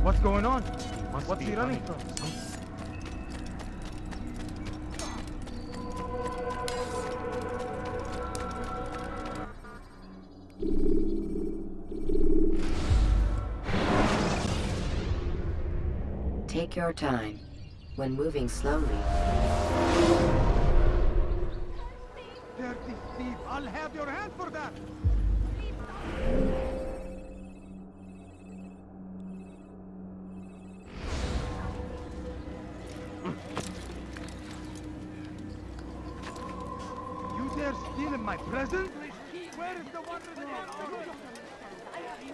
What's going on? What's he running from? Take your time. When moving slowly. Dirty thief! I'll have your hand for that! You dare steal in my presence? Where is the one?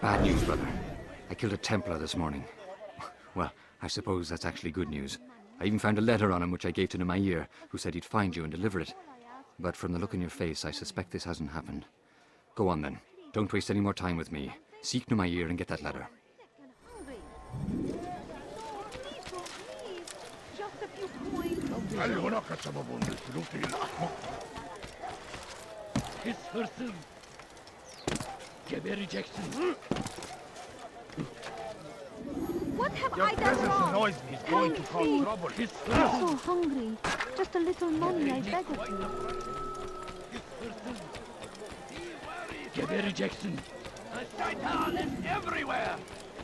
Bad news, brother. I killed a Templar this morning. Well, I suppose that's actually good news. I even found a letter on him which I gave to Nemair, who said he'd find you and deliver it. But from the look in your face, I suspect this hasn't happened. Go on then. Don't waste any more time with me. Seek Nemair and get that letter. His hırsız. Gebereceksin. What have Your I done presence wrong? annoys me. He's going to cause trouble. His I'm hırsız. so hungry. Just a little money, I beg of you. His hırsız. Gebereceksin. The Shaitan is everywhere.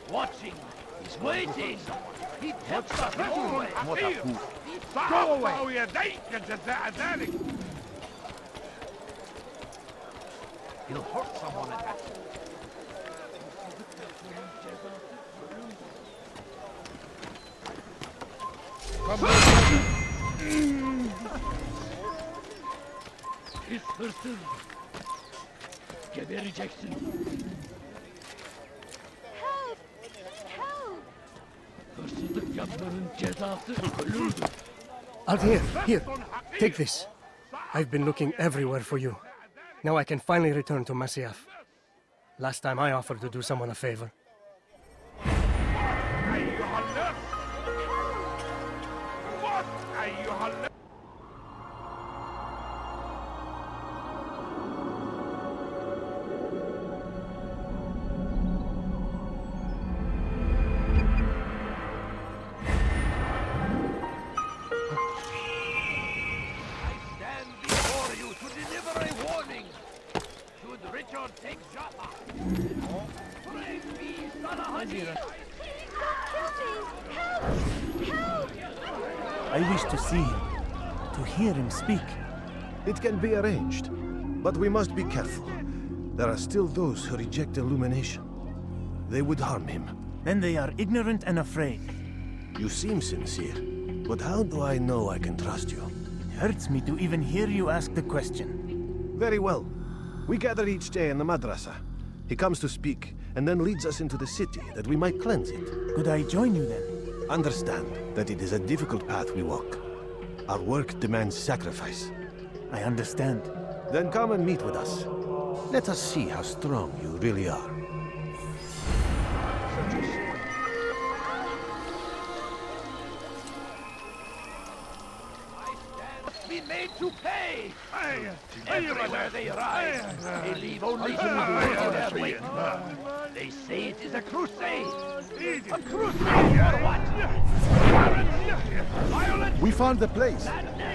Watching. He's waiting. He tempts us always. Go away! He'll hurt someone at that. His hırsız. Gebereceksin. Help! Help! Hırsızlık yapmanın cezası ölümdür. Altair, here, take this. I've been looking everywhere for you. Now I can finally return to Masyaf. Last time I offered to do someone a favor. I wish to see him, to hear him speak. It can be arranged, but we must be careful. There are still those who reject illumination. They would harm him. Then they are ignorant and afraid. You seem sincere, but how do I know I can trust you? It hurts me to even hear you ask the question. Very well. We gather each day in the madrasa. He comes to speak, and then leads us into the city, that we might cleanse it. Could I join you then? Understand that it is a difficult path we walk. Our work demands sacrifice. I understand. Then come and meet with us. Let us see how strong you really are. Be made to pay! Everywhere they rise, they leave only to in their wake. They say it is a crusade! A crusade for what? Violence! We found the place.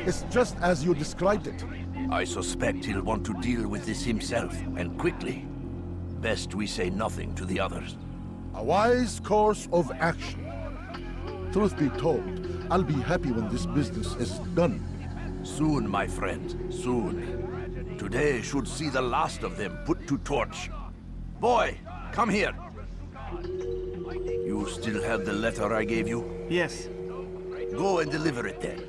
It's just as you described it. I suspect he'll want to deal with this himself, and quickly. Best we say nothing to the others. A wise course of action. Truth be told, I'll be happy when this business is done. Soon, my friend, soon. Today should see the last of them put to torch. Boy, come here. You still have the letter I gave you? Yes. Go and deliver it then.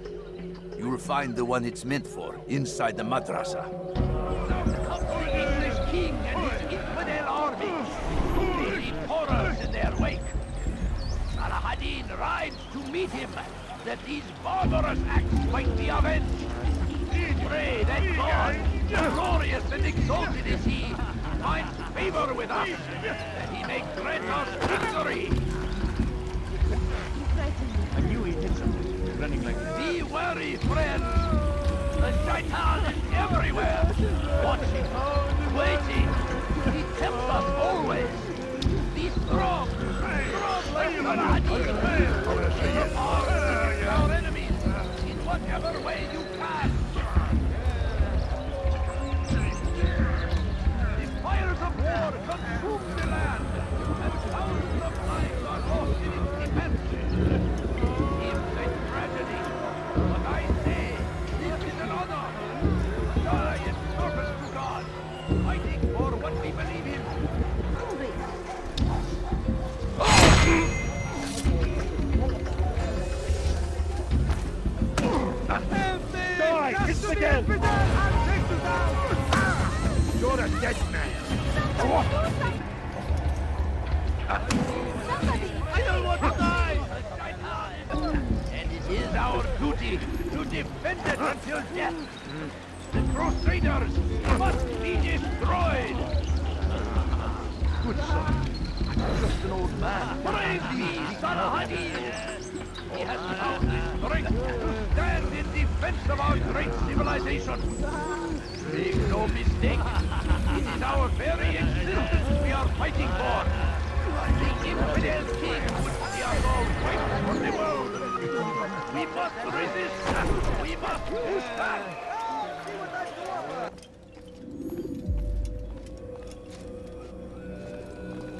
You'll find the one it's meant for inside the madrasa. The English king and his infidel army. They leave horrors in their wake. Saladin rides to meet him, that these barbarous acts might be avenged. Pray that God, glorious and exalted is he, finds favor with us, that he may grant us victory. I knew he did something. Running like this. Be wary, friends. The Shaitan is everywhere, watching, waiting. He tempts us always. Be strong, strong like our enemies in whatever way you can. The fires of war consume the land, and thousands of lives are lost in its defense. It's a tragedy, but I say this is an honor. Die in service to God, fighting for what we believe in. Die! It's again! You're a dead man! I don't want to die! And it is our duty to defend it until death. The Crusaders must be destroyed! Good son, I'm just an old man. Praise thee, Salahadin! He has found the strength to stand in defense of our great civilization. Make no mistake, it is our very existence we are fighting for. The infidel king would see us all fight for the world. We must resist. We must push back.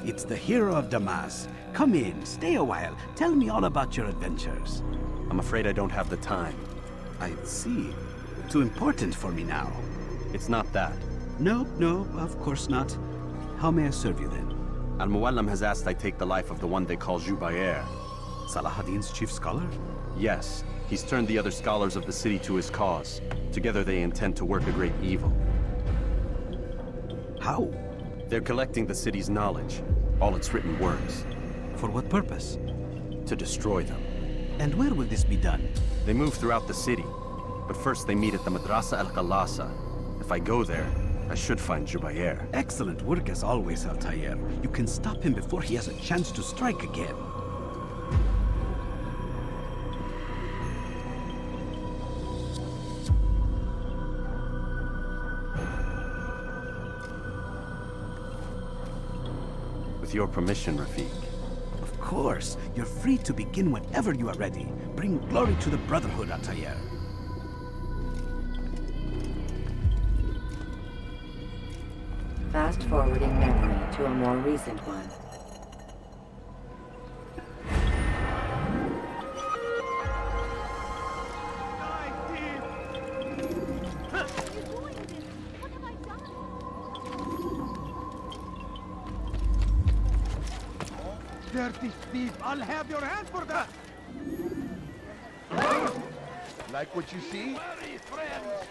It's the hero of Damas. Come in, stay a while. Tell me all about your adventures. I'm afraid I don't have the time. I see. Too important for me now. It's not that. No, of course not. How may I serve you then? Al-Muallim has asked I take the life of the one they call Jubair. Salahadin's chief scholar? Yes, he's turned the other scholars of the city to his cause. Together they intend to work a great evil. How? They're collecting the city's knowledge, all its written words. For what purpose? To destroy them. And where will this be done? They move throughout the city, but first they meet at the Madrasa al-Qalasa. If I go there, I should find Jubair. Excellent work as always, Altair. You can stop him before he has a chance to strike again. With your permission, Rafiq. Of course. You're free to begin whenever you are ready. Bring glory to the Brotherhood, Altair. Fast-forwarding memory to a more recent one. Dirty thief! I'll have your hand for that! Like what you see? Worry, friends.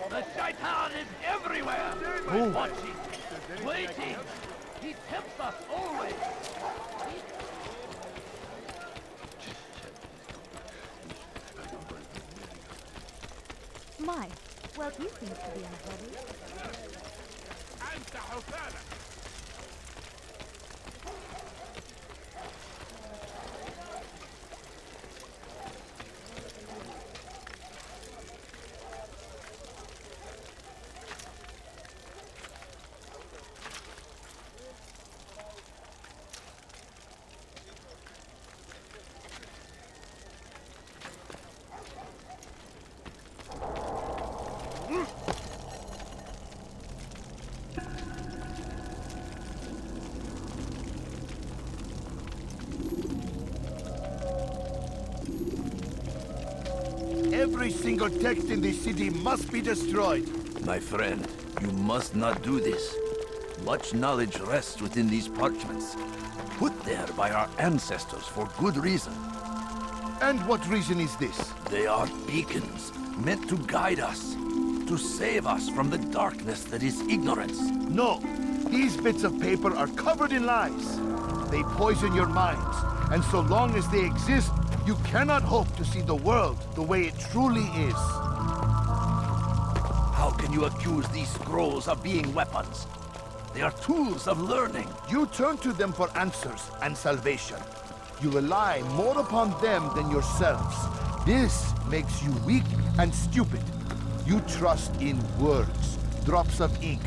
The shaitan is everywhere. Watching, waiting. He tempts us always. My, well, he seems to be in a hurry. Every single text in this city must be destroyed. My friend, you must not do this. Much knowledge rests within these parchments, put there by our ancestors for good reason. And what reason is this? They are beacons, meant to guide us, to save us from the darkness that is ignorance. No, these bits of paper are covered in lies. They poison your minds, and so long as they exist, you cannot hope to see the world the way it truly is. How can you accuse these scrolls of being weapons? They are tools of learning. You turn to them for answers and salvation. You rely more upon them than yourselves. This makes you weak and stupid. You trust in words, drops of ink.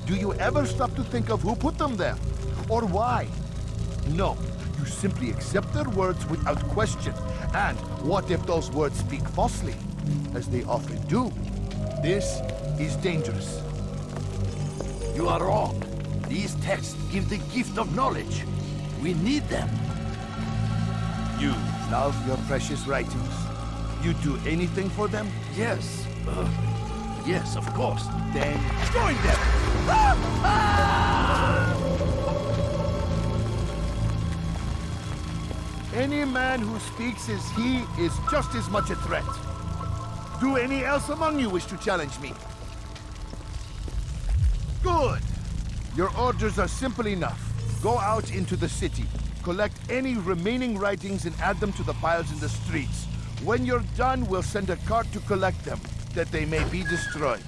Do you ever stop to think of who put them there? Or why? No, you to simply accept their words without question? And what if those words speak falsely, as they often do? This is dangerous. You are wrong. These texts give the gift of knowledge. We need them. You love your precious writings? You'd do anything for them? Yes. Yes, of course. Then join them! Any man who speaks as he is just as much a threat. Do any else among you wish to challenge me? Good! Your orders are simple enough. Go out into the city, collect any remaining writings and add them to the piles in the streets. When you're done, we'll send a cart to collect them, that they may be destroyed.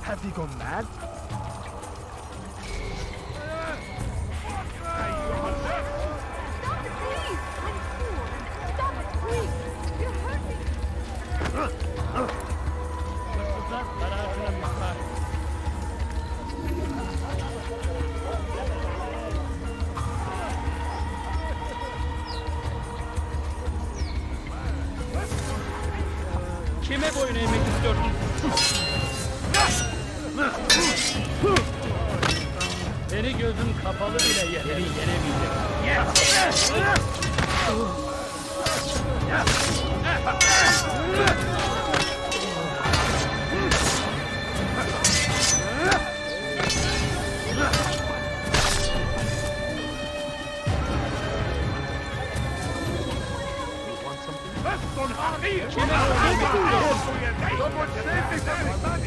Have you gone mad? Stop it, please! I'm cool. Stop it, please! You're hurting. Kime boyun eğmek istiyorsun? Seni gözüm kapalı bile yenemeyecek.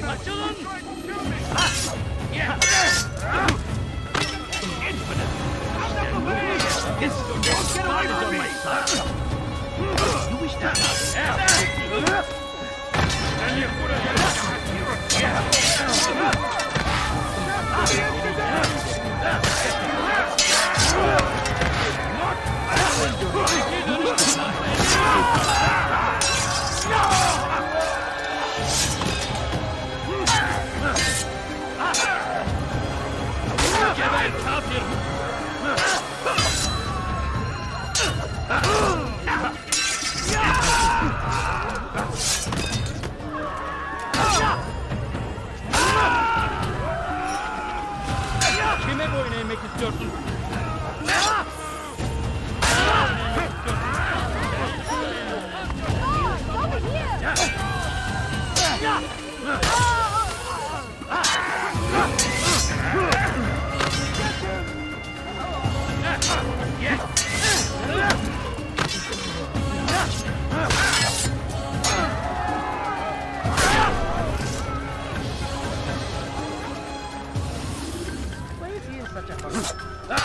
Açılın! Get away from me! You wish that? Kime boyun eğmek istiyorsun?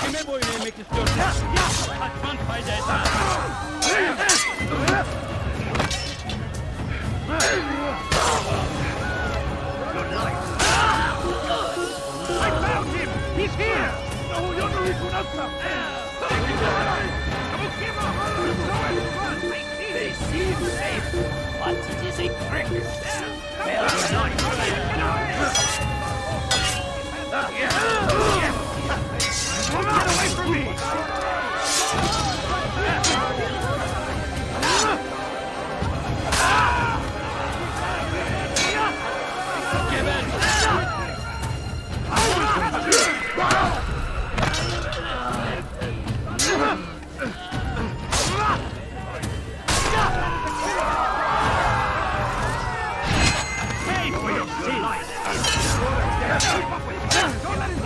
Kime boyun eğmek istiyorsun? Kaçman fayda etmez. I found him! He's here! No, you're not They seem safe, but it is a trick. They'll not Get away from me! Pay for your sins! Don't let him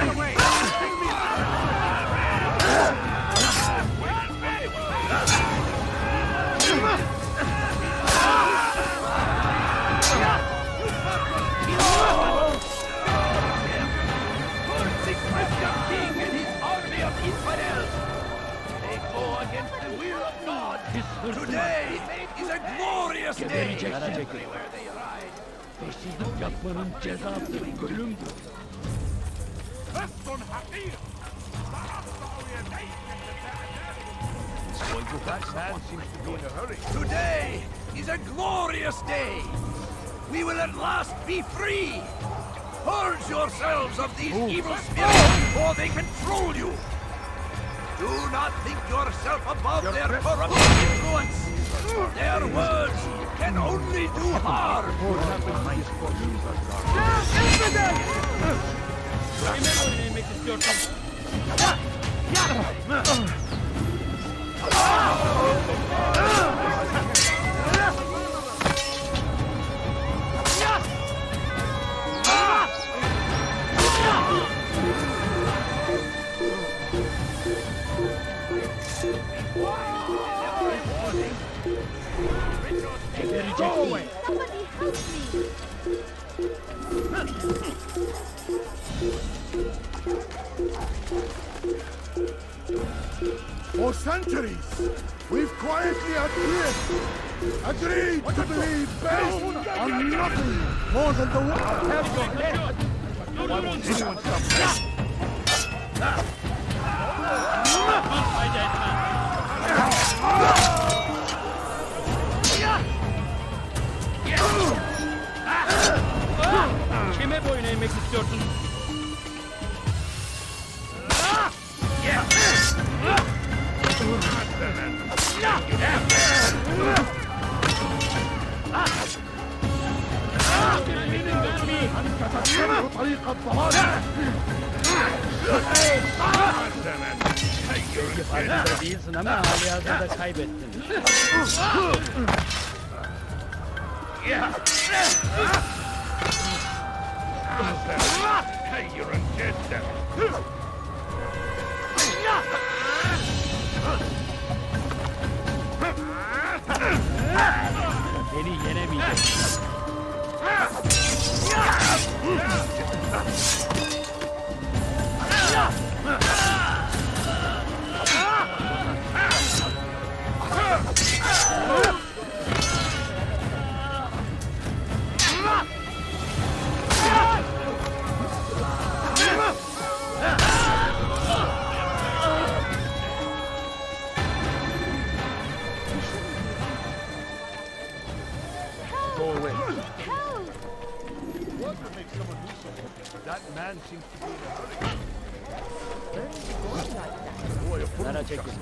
Everywhere they ride. Peşsizlik yapmanın cezası ölümdür. Man seems to be in a hurry. Today is a glorious day. We will at last be free. Purge yourselves of these evil spirits before they control you. Do not think yourself above their corrupt influence. Their words can only do harm. Go away! Somebody help me! For centuries, we've quietly agreed to believe based on nothing more than the word. Why won't anyone stop? Kime boyun eğmek istiyorsun? طريق الضلال. Farkında değilsin ama halihazırda kaybettin. Hey, you're a dead devil. Beni yenemeyeceksin. Go away. Help! What would make someone do something? That man seems to be in a hurry. Nara çekil.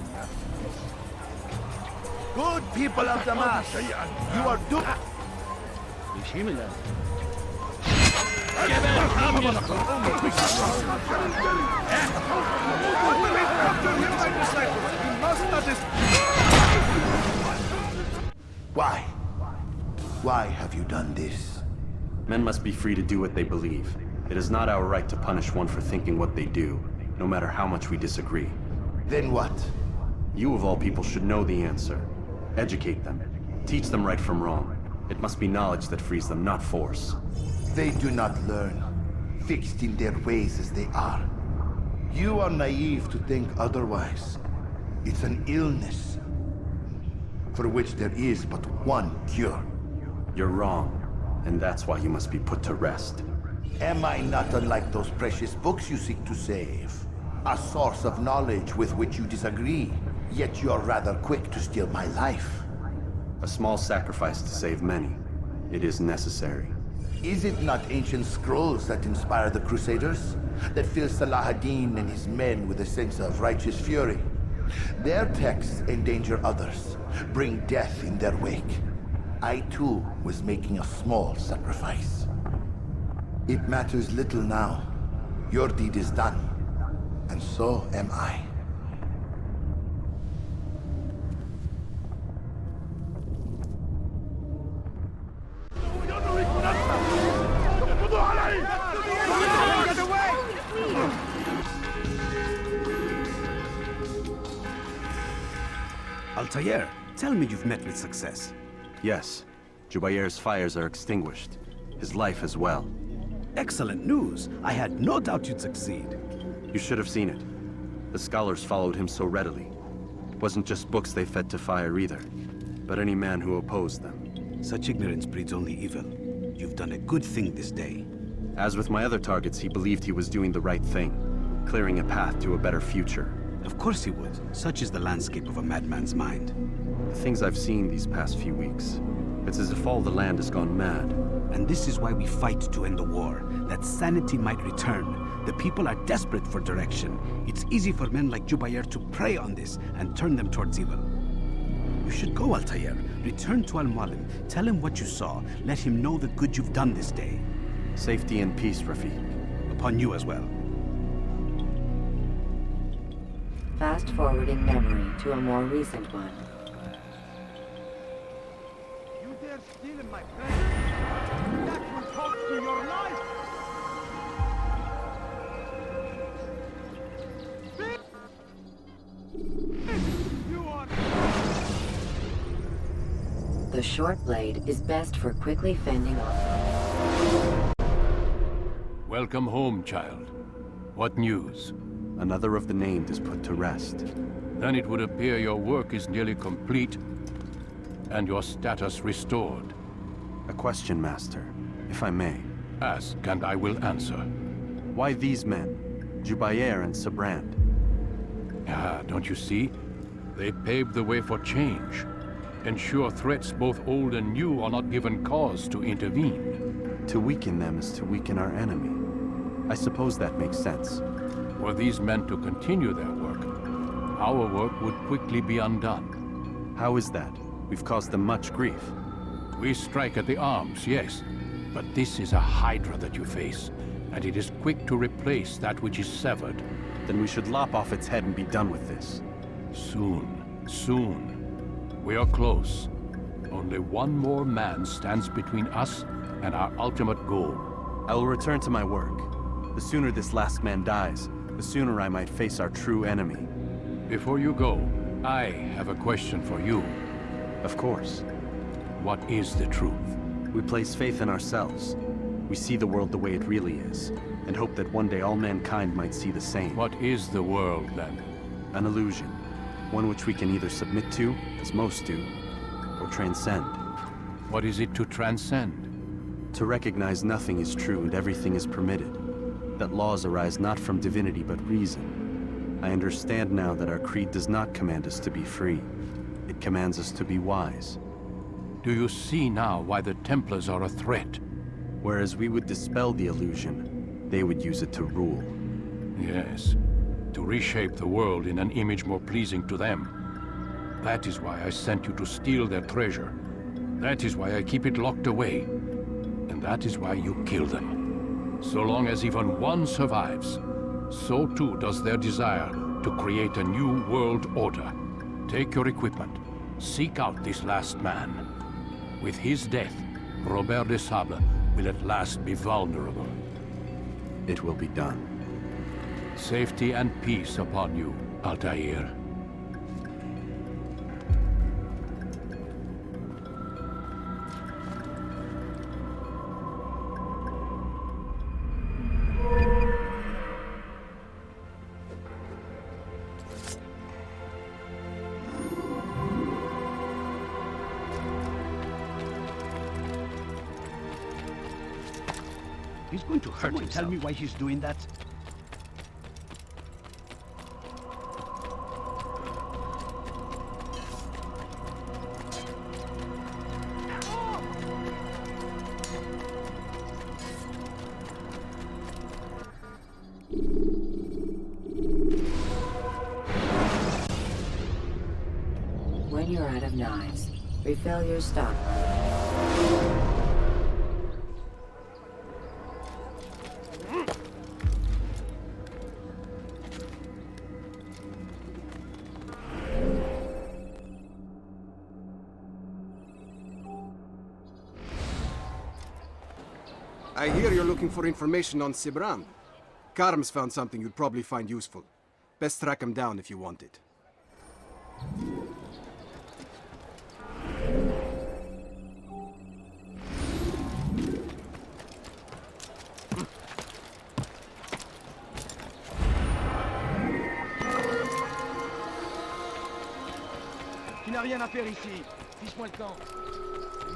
Good people of the mass, you are doomed. Bir şey mi lazım? Why? Why have you done this? Men must be free to do what they believe. It is not our right to punish one for thinking what they do, no matter how much we disagree. Then what? You of all people should know the answer. Educate them. Teach them right from wrong. It must be knowledge that frees them, not force. They do not learn, fixed in their ways as they are. You are naive to think otherwise. It's an illness for which there is but one cure. You're wrong, and that's why you must be put to rest. Am I not unlike those precious books you seek to save? A source of knowledge with which you disagree, yet you're rather quick to steal my life. A small sacrifice to save many. It is necessary. Is it not ancient scrolls that inspire the Crusaders? That fill Salah ad-Din and his men with a sense of righteous fury? Their texts endanger others, bring death in their wake. I too was making a small sacrifice. It matters little now. Your deed is done, and so am I. Altair, tell me you've met with success. Yes, Jubayr's fires are extinguished. His life as well. Excellent news. I had no doubt you'd succeed. You should have seen it. The scholars followed him so readily. It wasn't just books they fed to fire either, but any man who opposed them. Such ignorance breeds only evil. You've done a good thing this day. As with my other targets, he believed he was doing the right thing, clearing a path to a better future. Of course he would. Such is the landscape of a madman's mind. The things I've seen these past few weeks, it's as if all the land has gone mad. And this is why we fight to end the war, that sanity might return. The people are desperate for direction. It's easy for men like Jubair to prey on this and turn them towards evil. You should go, Altair. Return to Al-Mualim. Tell him what you saw. Let him know the good you've done this day. Safety and peace, Rafiq. Upon you as well. Fast-forwarding memory to a more recent one. You dare steal in my presence? That will cost you your life! You are... The short blade is best for quickly fending off. Welcome home, child. What news? Another of the named is put to rest. Then it would appear your work is nearly complete, and your status restored. A question, Master, if I may. Ask, and I will answer. Why these men? Jubair and Sabrand? Ah, don't you see? They paved the way for change. Ensure threats both old and new are not given cause to intervene. To weaken them is to weaken our enemy. I suppose that makes sense. Were these men to continue their work, our work would quickly be undone. How is that? We've caused them much grief. We strike at the arms, yes. But this is a hydra that you face, and it is quick to replace that which is severed. Then we should lop off its head and be done with this. Soon, soon. We are close. Only one more man stands between us and our ultimate goal. I will return to my work. The sooner this last man dies, the sooner I might face our true enemy. Before you go, I have a question for you. Of course. What is the truth? We place faith in ourselves. We see the world the way it really is, and hope that one day all mankind might see the same. What is the world, then? An illusion. One which we can either submit to, as most do, or transcend. What is it to transcend? To recognize nothing is true and everything is permitted. That laws arise not from divinity but reason. I understand now that our creed does not command us to be free. It commands us to be wise. Do you see now why the Templars are a threat? Whereas we would dispel the illusion, they would use it to rule. Yes, to reshape the world in an image more pleasing to them. That is why I sent you to steal their treasure. That is why I keep it locked away. And that is why you kill them. So long as even one survives, so too does their desire to create a new world order. Take your equipment. Seek out this last man. With his death, Robert de Sable will at last be vulnerable. It will be done. Safety and peace upon you, Altair. He's going to hurt himself. Tell me why he's doing that? When you're out of knives, refill your stock. I hear you're looking for information on Sibran. Karm's found something you'd probably find useful. Best track him down if you want it. Tu n'as rien à faire ici. Fiche-moi le camp.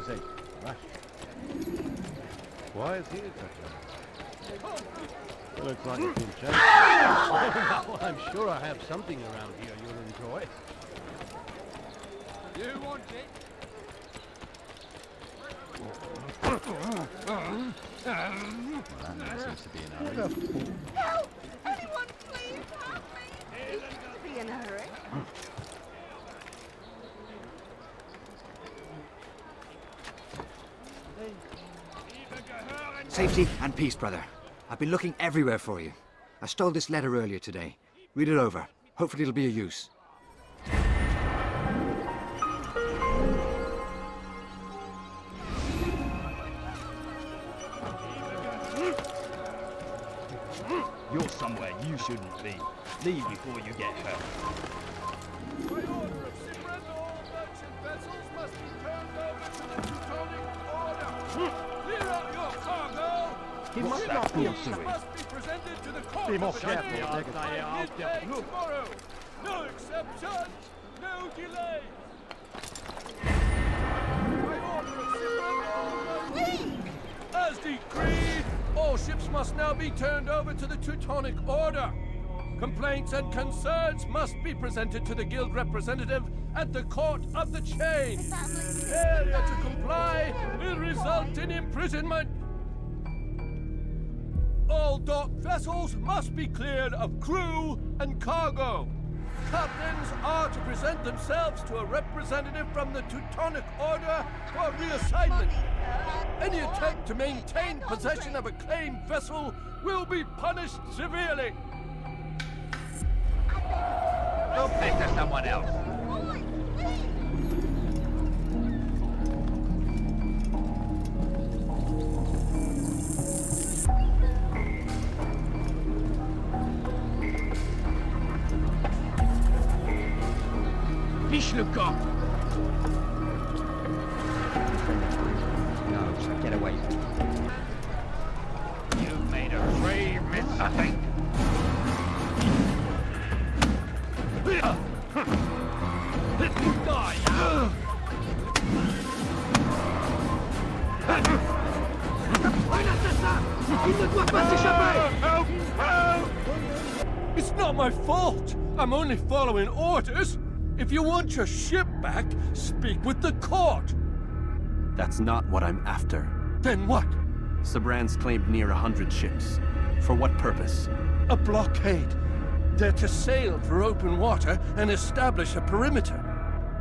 say, right. Why is he looks like it's been changed. Oh, I'm sure I have something around here you'll enjoy. You want it? That seems to be in a hurry. Help! Anyone please help me! He seems to be in a hurry. Safety and peace, brother. I've been looking everywhere for you. I stole this letter earlier today. Read it over. Hopefully it'll be of use. You're somewhere you shouldn't be. Leave before you get hurt. By order of Sibren, all merchant vessels must be turned over to the Teutonic Order. Clear out your cargo. He must Ships not be a fool. must be presented to the court Be more of careful, Atene nigga. by midday tomorrow. No exceptions, no delays. By order of Sibren, all merchant... As decreed, all ships must now be turned over to the Teutonic Order. Complaints and concerns must be presented to the guild representative at the Court of the Chain. Failure to comply will result in imprisonment. All docked vessels must be cleared of crew and cargo. Captains are to present themselves to a representative from the Teutonic Order for reassignment. Any attempt to maintain possession of a claimed vessel will be punished severely. Go back to someone else. Fiche le camp. No, so get away. You've made a grave miss, I think. It's not my fault. I'm only following orders. If you want your ship back, speak with the court. That's not what I'm after. Then what? Sabran's claimed near 100 ships. For what purpose? A blockade. They're to sail for open water and establish a perimeter.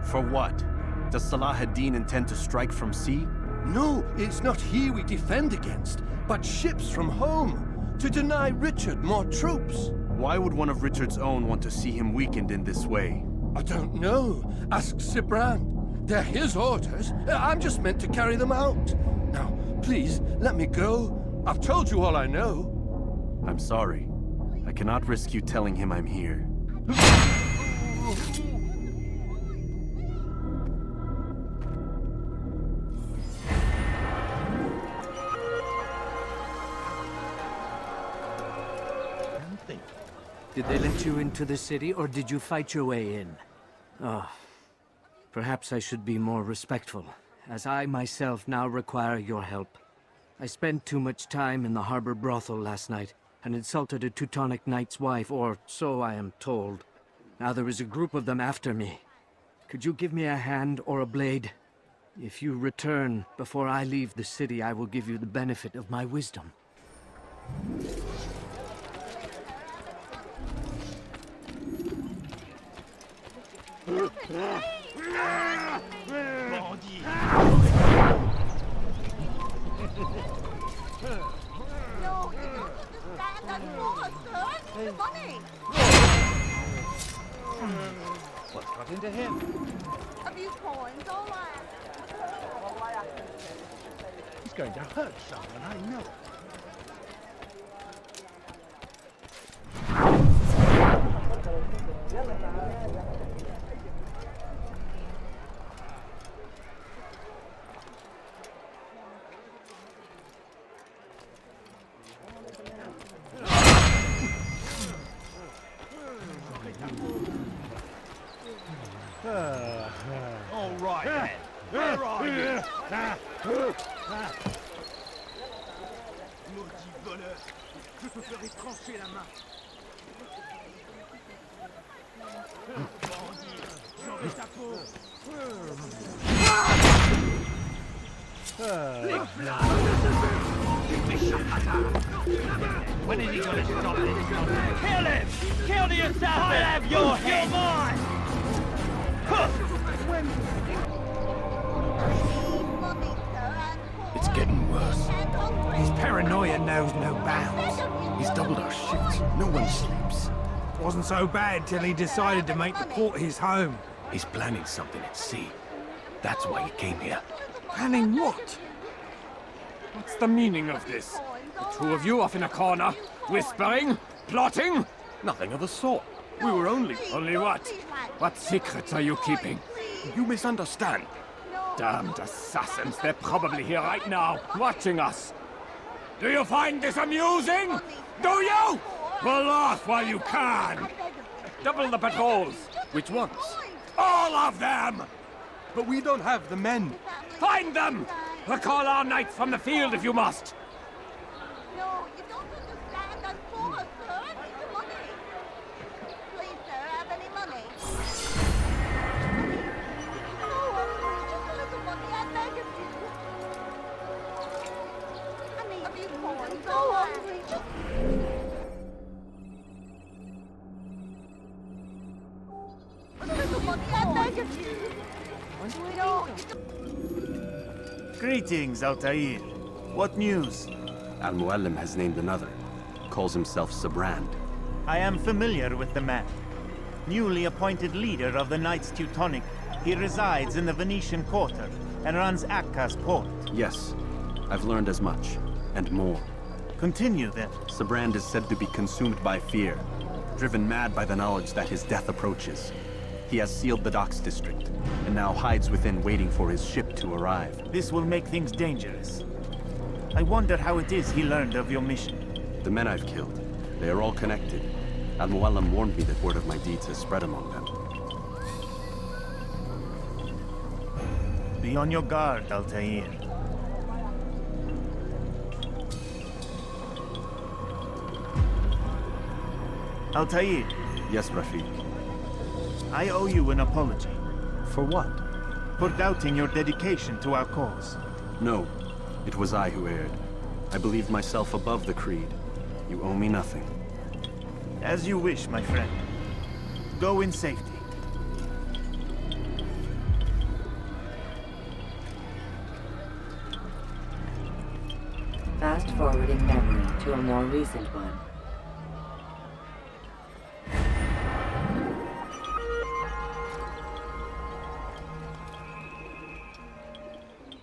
For what? Does Salah ad-Din intend to strike from sea? No, it's not he we defend against, but ships from home, to deny Richard more troops. Why would one of Richard's own want to see him weakened in this way? I don't know. Ask Sibran. They're his orders. I'm just meant to carry them out. Now, please, let me go. I've told you all I know. I'm sorry. I cannot risk you telling him I'm here. Did they let you into the city, or did you fight your way in? Oh, perhaps I should be more respectful, as I myself now require your help. I spent too much time in the harbor brothel last night, and insulted a Teutonic knight's wife, or so I am told. Now there is a group of them after me. Could you give me a hand or a blade? If you return before I leave the city, I will give you the benefit of my wisdom. No, you don't understand. That's for us, sir. I need the money. What's got into him? A few coins, all right. He's going to hurt someone, I know. All right, then. Where are you? Maudit voleur! Je te ferai trancher la main! Bandit! J'en veux ta peau! Les flammes! Tu méchant bâtard! When is he gonna stop this? Kill him! Kill the assassin! I'll have your head! Mine! It's getting worse. His paranoia knows no bounds. He's doubled our shifts. No one sleeps. Wasn't so bad till he decided to make the port his home. He's planning something at sea. That's why he came here. Planning what? What's the meaning of this? The two of you off in a corner, whispering, plotting? Nothing of the sort. We were only... Only what? What secrets are you keeping? You misunderstand. Damned assassins, they're probably here right now, watching us. Do you find this amusing? Do you? Well, laugh while you can. Double the patrols. Which ones? All of them! But we don't have the men. Find them! Recall our knights from the field if you must. No, you don't understand. I'm poor, sir. I need the money. Please, sir, have any money? Oh, just a little money. I beg of you. I need these coins. So hungry. Just... a little money. I beg of you. No, Greetings, Altair. What news? Al-Mualim has named another. Calls himself Sibrand. I am familiar with the man. Newly appointed leader of the Knights Teutonic, he resides in the Venetian Quarter and runs Akka's port. Yes, I've learned as much, and more. Continue then. Sibrand is said to be consumed by fear, driven mad by the knowledge that his death approaches. He has sealed the docks district, and now hides within waiting for his ship to arrive. This will make things dangerous. I wonder how it is he learned of your mission. The men I've killed, they are all connected. Al-Mualim warned me that word of my deeds has spread among them. Be on your guard, Altair. Altair. Yes, Rafiq. I owe you an apology. For what? For doubting your dedication to our cause. No, it was I who erred. I believed myself above the creed. You owe me nothing. As you wish, my friend. Go in safety. Fast forwarding memory to a more recent one.